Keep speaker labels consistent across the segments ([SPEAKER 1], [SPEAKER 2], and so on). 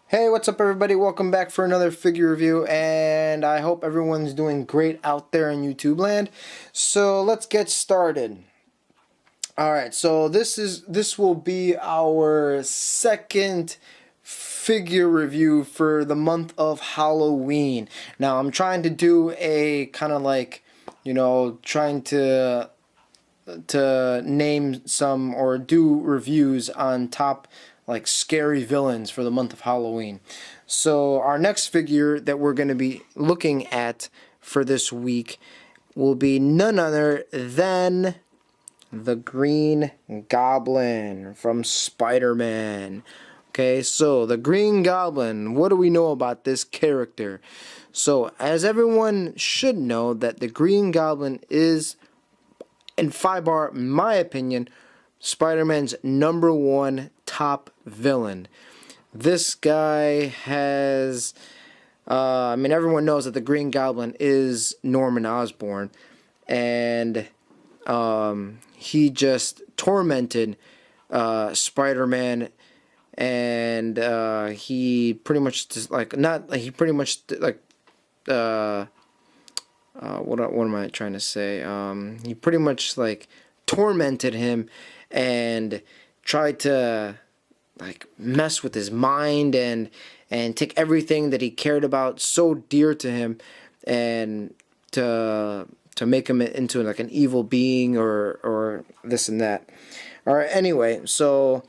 [SPEAKER 1] Hey, what's up everybody? Welcome back for another figure review, and I hope everyone's doing great out there in YouTube land. So let's get started. Alright, so this will be our second figure review for the month of Halloween. Now I'm trying to do a kind of like, trying to name some or do reviews on top like scary villains for the month of Halloween. So our next figure that we're going to be looking at for this week will be none other than the Green Goblin from Spider-Man. Okay, so the Green Goblin, what do we know about this character? So as everyone should know, that the Green Goblin is, in my opinion, Spider-Man's #1 top villain. This guy has, everyone knows that the Green Goblin is Norman Osborn, and he just tormented Spider-Man, and he pretty much just what am I trying to say? He pretty much like tormented him and tried to like mess with his mind and take everything that he cared about so dear to him and to make him into like an evil being or this and that. All right, anyway, so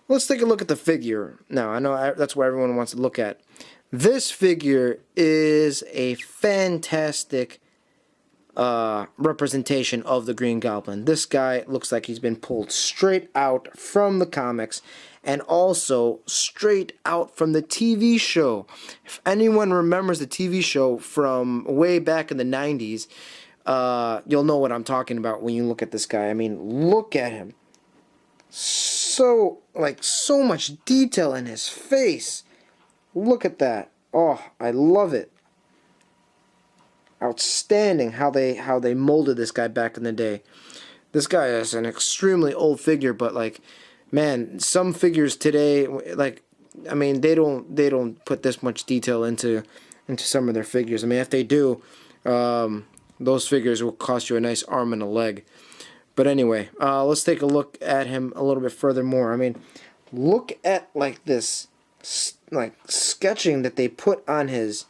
[SPEAKER 1] let's take a look at the figure. Now, I know that's what everyone wants to look at. This figure is a fantastic representation of the Green Goblin. This guy looks like he's been pulled straight out from the comics and also straight out from the TV show. If anyone remembers the TV show from way back in the 90s, you'll know what I'm talking about when you look at this guy. I mean, look at him. So much detail in his face. Look at that. Oh, I love it. Outstanding how they molded this guy back in the day. This guy is an extremely old figure, but like, man, some figures today, like, I mean, they don't put this much detail into some of their figures. I mean, if they do, those figures will cost you a nice arm and a leg. But anyway, let's take a look at him a little bit furthermore. I mean, look at like this like sketching that they put on his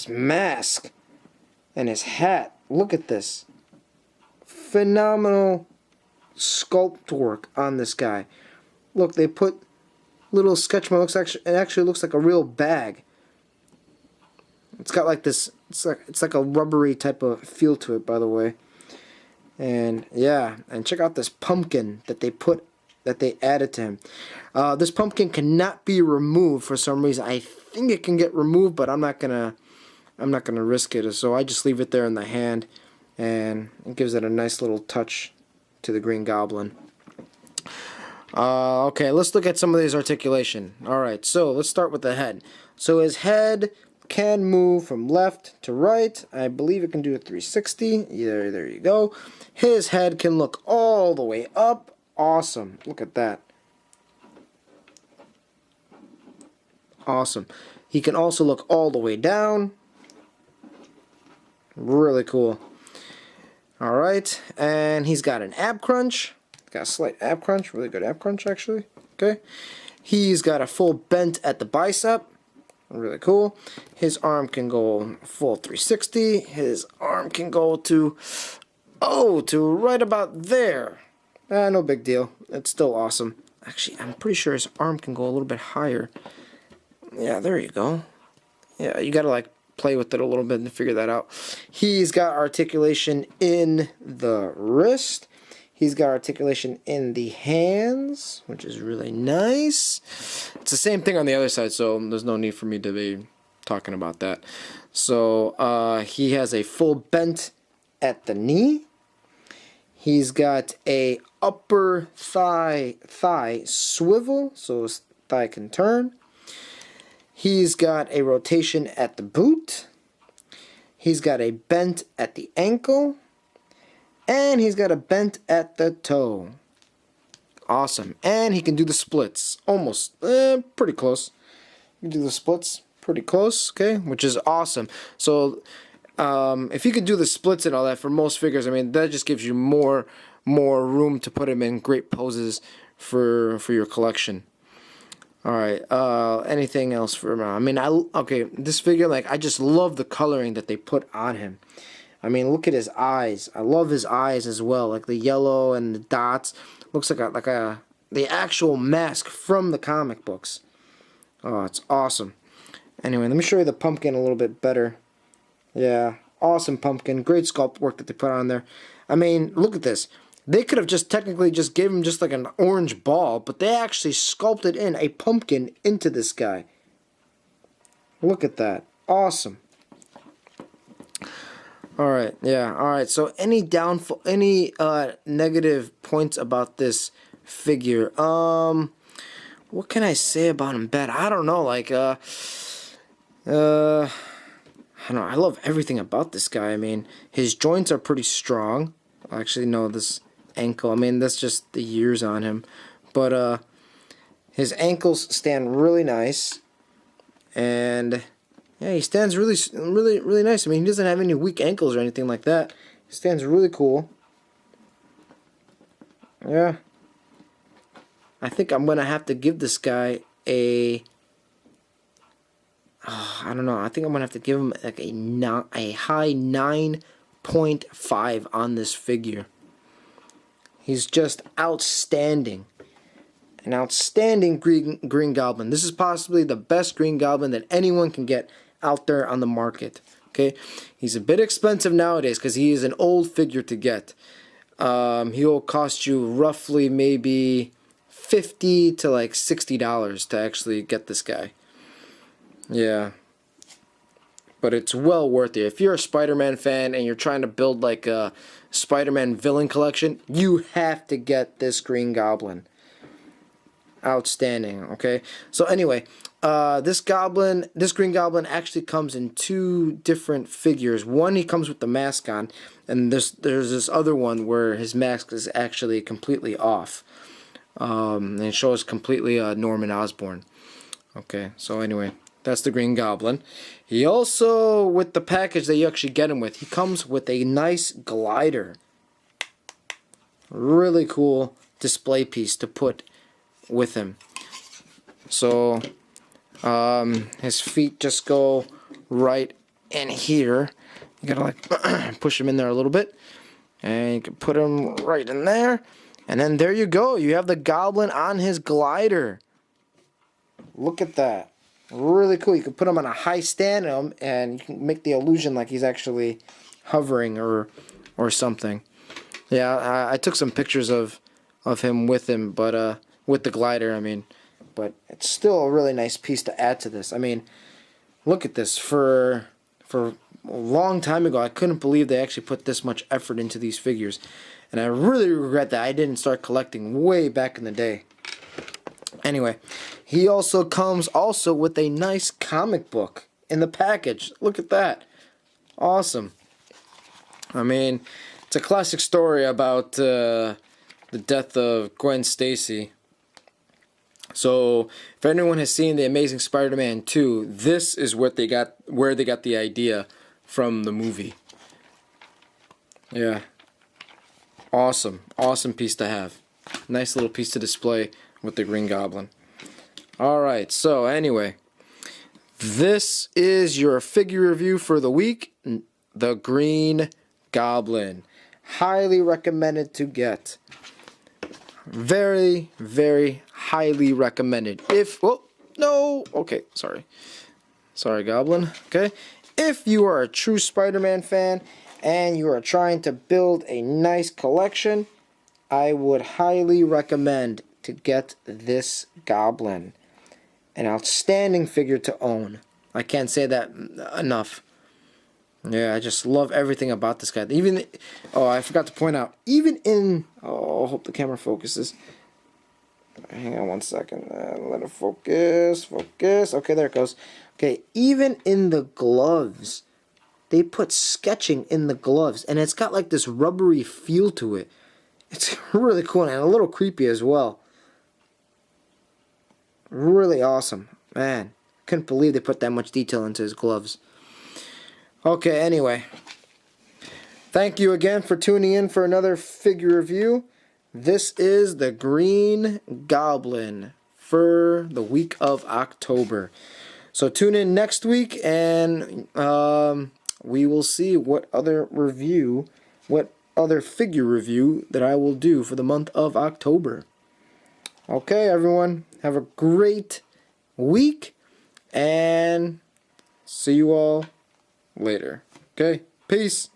[SPEAKER 1] mask and his hat. Look at this. Phenomenal sculpt work on this guy. Look, they put little sketch marks. It actually looks like a real bag. It's got like this, it's like a rubbery type of feel to it, by the way. And yeah, and check out this pumpkin that they added to him. This pumpkin cannot be removed for some reason. I think it can get removed, but I'm not gonna risk it. So I just leave it there in the hand, and it gives it a nice little touch to the Green Goblin. Okay, let's look at some of these articulation. Alright, so let's start with the head. So his head can move from left to right. I believe it can do a 360. There you go. His head can look all the way up. Awesome. Look at that. Awesome. He can also look all the way down. Really cool. Alright, and he's got an ab crunch. Got a slight ab crunch. Really good ab crunch, actually. Okay. He's got a full bent at the bicep. Really cool. His arm can go full 360. His arm can go to right about there. No big deal. It's still awesome. Actually, I'm pretty sure his arm can go a little bit higher. Yeah, there you go. Yeah, you gotta like play with it a little bit to figure that out. He's got articulation in the wrist. He's got articulation in the hands, which is really nice. It's the same thing on the other side, so there's no need for me to be talking about that. So he has a full bent at the knee. He's got a upper thigh swivel, so his thigh can turn. He's got a rotation at the boot. He's got a bent at the ankle. And he's got a bent at the toe. Awesome. And he can do the splits. Almost. Pretty close. He can do the splits. Pretty close. Okay. Which is awesome. So, if you could do the splits and all that for most figures, I mean, that just gives you more room to put him in great poses for your collection. All right. Anything else for him? I mean, okay. This figure, like, I just love the coloring that they put on him. I mean, look at his eyes. I love his eyes as well, like the yellow and the dots. Looks like the actual mask from the comic books. Oh, it's awesome. Anyway, let me show you the pumpkin a little bit better. Yeah, awesome pumpkin. Great sculpt work that they put on there. I mean, look at this. They could have just technically just gave him just like an orange ball, but they actually sculpted in a pumpkin into this guy. Look at that. Awesome. Alright, yeah, alright. So any negative points about this figure? What can I say about him bad? I don't know, like, I don't know, I love everything about this guy. I mean, his joints are pretty strong. Actually, no, this ankle, I mean, that's just the years on him. But, his ankles stand really nice. And yeah, he stands really nice. I mean, he doesn't have any weak ankles or anything like that. He stands really cool. Yeah. I think I'm going to have to give this guy a... I don't know. I think I'm going to have to give him like a high 9.5 on this figure. He's just outstanding. An outstanding Green Goblin. This is possibly the best Green Goblin that anyone can get out there on the market. Okay, he's a bit expensive nowadays because he is an old figure to get. He'll cost you roughly maybe $50 to like $60 to actually get this guy. Yeah, but it's well worth it. If you're a Spider-Man fan and you're trying to build like a Spider-Man villain collection, you have to get this Green Goblin. Outstanding. Okay, so anyway, this Green Goblin actually comes in two different figures. One, he comes with the mask on, and there's this other one where his mask is actually completely off, and it shows completely Norman Osborn. Okay, so anyway, that's the Green Goblin. He also, with the package that you actually get him with, he comes with a nice glider. Really cool display piece to put with him. So his feet just go right in here. You gotta like push him in there a little bit, and you can put him right in there, and then there you go. You have the Goblin on his glider. Look at that. Really cool. You can put him on a high stand and you can make the illusion like he's actually hovering or something. Yeah, I took some pictures of him with but with the glider, I mean, but it's still a really nice piece to add to this. I mean, look at this. For a long time ago, I couldn't believe they actually put this much effort into these figures, and I really regret that I didn't start collecting way back in the day. Anyway, he also comes with a nice comic book in the package. Look at that. Awesome. I mean, it's a classic story about the death of Gwen Stacy. So, if anyone has seen The Amazing Spider-Man 2, this is where they got the idea from the movie. Yeah. Awesome. Awesome piece to have. Nice little piece to display with the Green Goblin. Alright, so anyway, this is your figure review for the week. The Green Goblin. Highly recommended to get. Very, very highly recommended. Okay, sorry Goblin. Okay, if you are a true Spider-Man fan and you are trying to build a nice collection, I would highly recommend to get this Goblin. An outstanding figure to own. I can't say that enough. Yeah, I just love everything about this guy. Even, I forgot to point out, even in, I hope the camera focuses. Hang on one second. Let it focus. Okay, there it goes. Okay, even in the gloves, they put sketching in the gloves, and it's got like this rubbery feel to it. It's really cool and a little creepy as well. Really awesome. Man, couldn't believe they put that much detail into his gloves. Okay, anyway. Thank you again for tuning in for another figure review. This is the Green Goblin for the week of October. So tune in next week and we will see what other figure review that I will do for the month of October. Okay, everyone, have a great week and see you all later. Okay, peace.